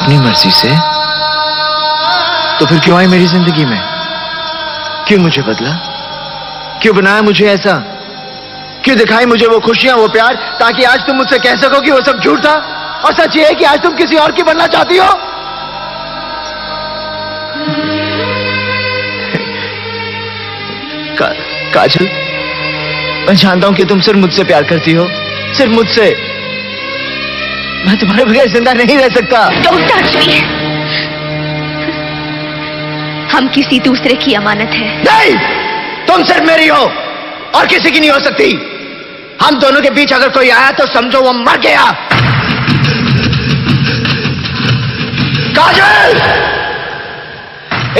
अपनी मर्जी से, तो फिर क्यों आई मेरी जिंदगी में? क्यों मुझे बदला? क्यों बनाया मुझे ऐसा? क्यों दिखाई मुझे वो खुशियां, वो प्यार, ताकि आज तुम मुझसे कह सको कि वो सब झूठ था और सच ये है कि आज तुम किसी और की बनना चाहती हो? काजल, मैं जानता हूं कि तुम सिर्फ मुझसे प्यार करती हो, सिर्फ मुझसे। मैं तुम्हारे बगैर जिंदा नहीं रह सकता। Don't touch me। हम किसी दूसरे की अमानत है। नहीं, तुम सिर्फ मेरी हो और किसी की नहीं हो सकती। हम दोनों के बीच अगर कोई आया तो समझो वो मर गया। काजल,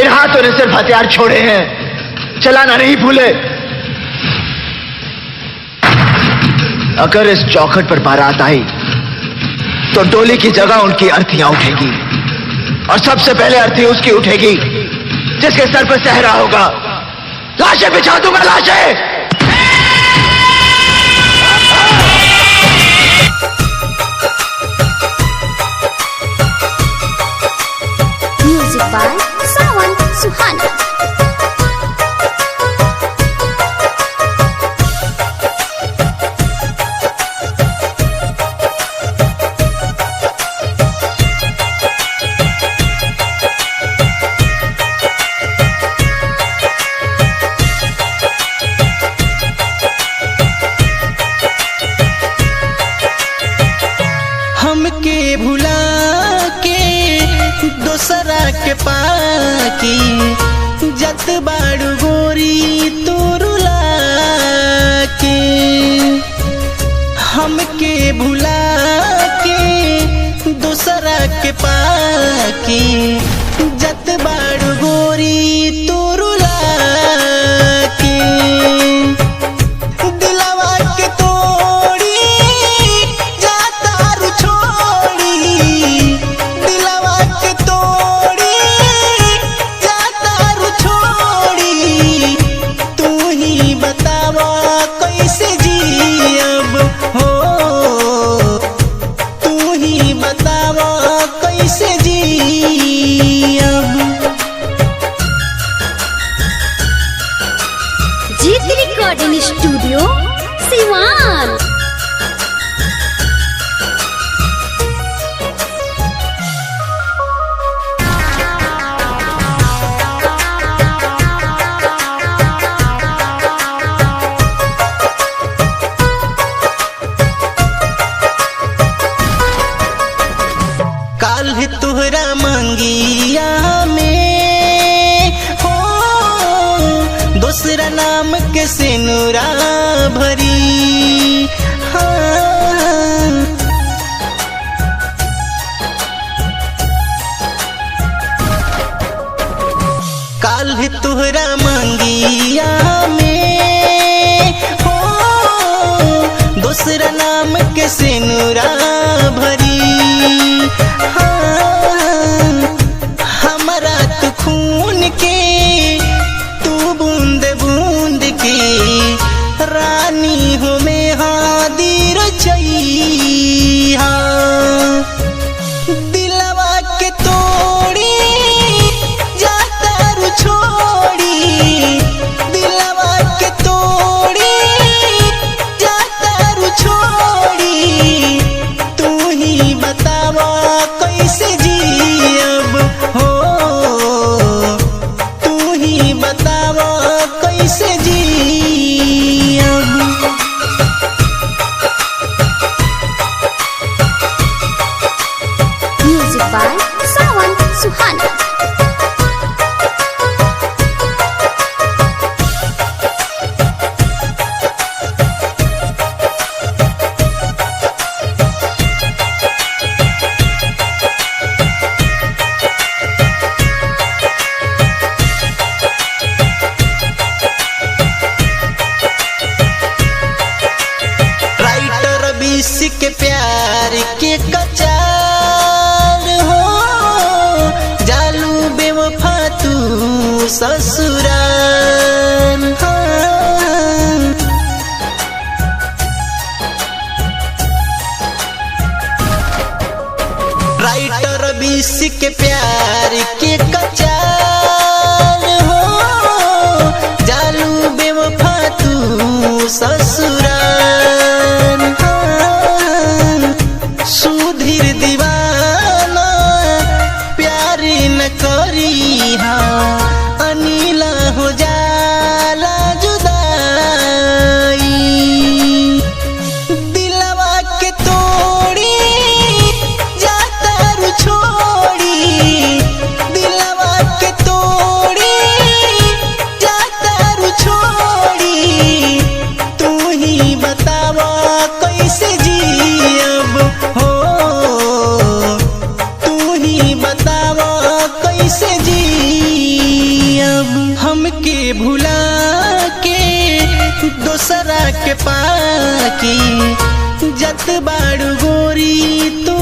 इन हाथों ने सिर्फ हथियार छोड़े हैं, चलाना नहीं भूले। अगर इस चौखट पर बारात आई तो डोली की जगह उनकी अर्थियां उठेगी, और सबसे पहले अर्थी उसकी उठेगी जिसके सर पर सहरा होगा। लाशें बिछा दूंगा, लाशें। म्यूजिक बाय सावन सुहाना। हमके भुला के दोसरा के पाकी जत बाड़ू गोरी तू रुला के। हमके भुला के दोसरा के पाकी जत बाड़ू गोरी तू रुला के। दिलवा के तोड़ी जाता रु छोड़ी, दिलवा के तोड़ी जाता रु छोड़ी। तू ही बतावा कैसे जियब हो, तू ही बतावा कैसे जियब। जीत रिकॉर्डिंग स्टूडियो सिवान। काल तुहरा मंगिया में हो दूसरा नाम के सिनुरा भरी। हाँ, काल तुहरा मंगिया में हो दूसरा नाम के सिनुरा भरी। हमारा तू खून के, तू बूंद बूंद की रानी हो में हादी रचैया। दिलवा के तोड़ी जाता रु छोड़ी, दिलवा के तोड़ी जाता रु छोड़ी। तू ही बतावा कैसे जियब हो, तू ही बतावा कैसे जियब। Music by Sawan Suhana. Writer बीस के प्यार के कचार हो जालू बे राइटर बीस के प्यार के कचार हो जालू बेवफा तू ससुराल। सुधीर दीवाना प्यार न करी अनिला हो जाला जुदाई। दिलवा के तोड़ी जाता रु छोड़ी, दिलवा के तोड़ी जाता रु छोड़ी। तू ही बतावा कैसे जियब हो, तू ही बतावा कैसे जियब। हमके भुला के दोसरा के पाकी जत बाड़ू गोरी तू